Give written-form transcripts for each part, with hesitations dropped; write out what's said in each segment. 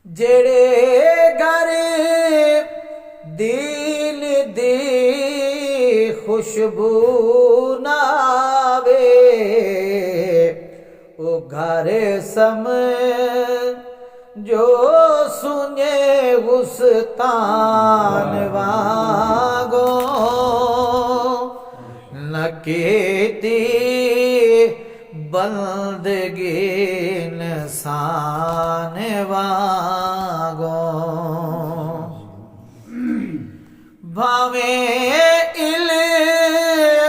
जेड़े घर दिल दी खुशबू नावे ओ घर सम जो सुने गुस्तान वागो न केती बंदगी इंसान वागो भावे इल्म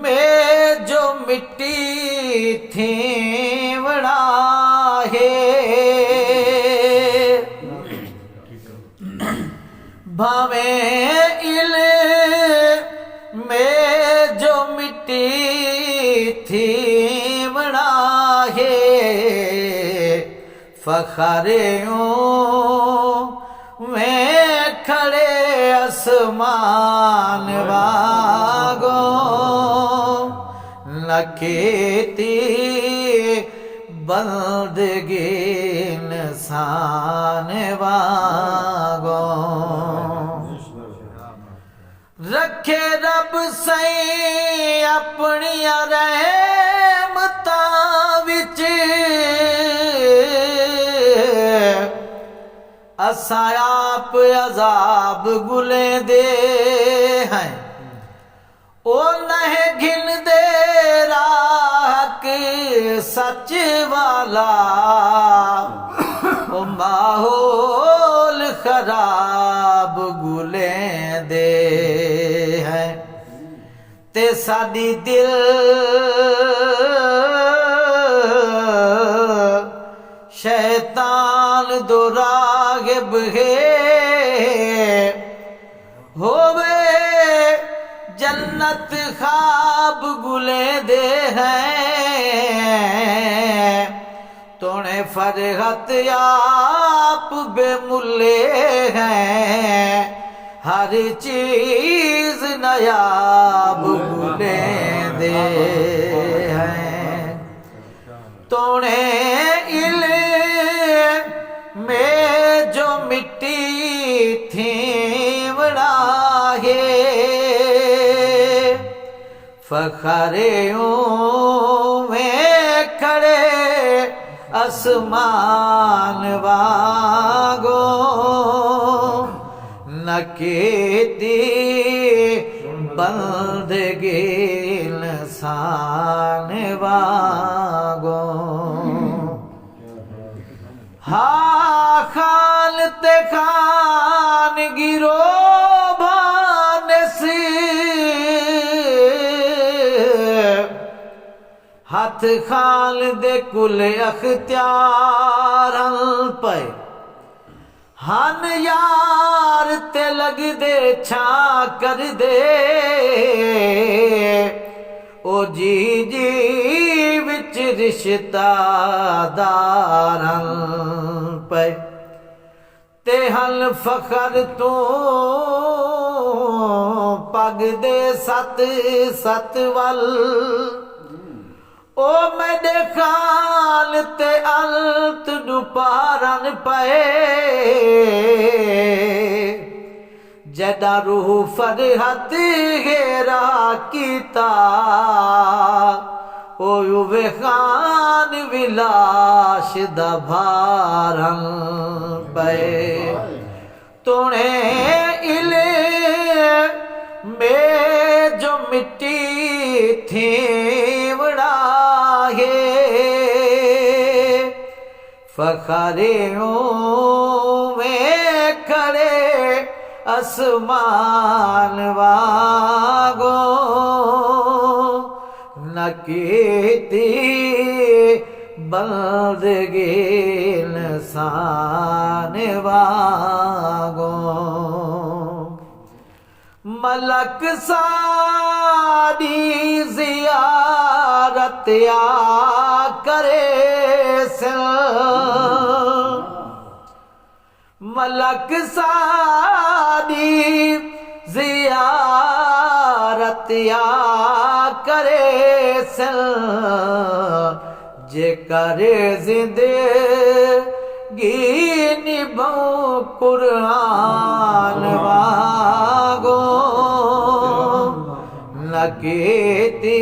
में जो मिट्टी थी बड़ा है भावे इल्म में जो मिट्टी थी बड़ा है फखरियों में खड़े आसमान वागो न केती बंदगी इंसान वागो रखे रब सही अपनी रहमतां विच असां आप अजाब गुले दे हैं ओ नहीं घिन दे राक सच वाला ओ माहौल खराब गुले दे हैं ते साडी दिल शैतान दो रागिब है होवे जन्नत खाब गुले दे हैं तोने फरहत आप बेमुल्ले हैं हर चीज नयाब गुले दे हैं तोने में जो मिट्टी थी बड़ा है फखरियों में खड़े आसमान वागो न केती बंदगी इंसान वागो हा खान ते खान गिरो भानसी हाथ खान दे कुल अख्तियार पे हन यार ते लग दे छा कर दे ओ जी जी विच रिश्तादार पे ते हल फखर तू पग दे सत सत वल ओ मेरे खाल ते अलत दुपारन पे जदा रूह फरहत घेरा कीता ओ वे खान विलाश दभारन पे तोने इले में जो मिट्टी थी बड़ा है फखरियों में खड़े आसमान वागो न केती बंदगी इंसान वागो मलक सादी जियारत आ करे मलक सादी जियारत आ करे जे करे जिंदगी बहु कुरान वागो न केती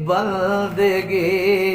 बंदगी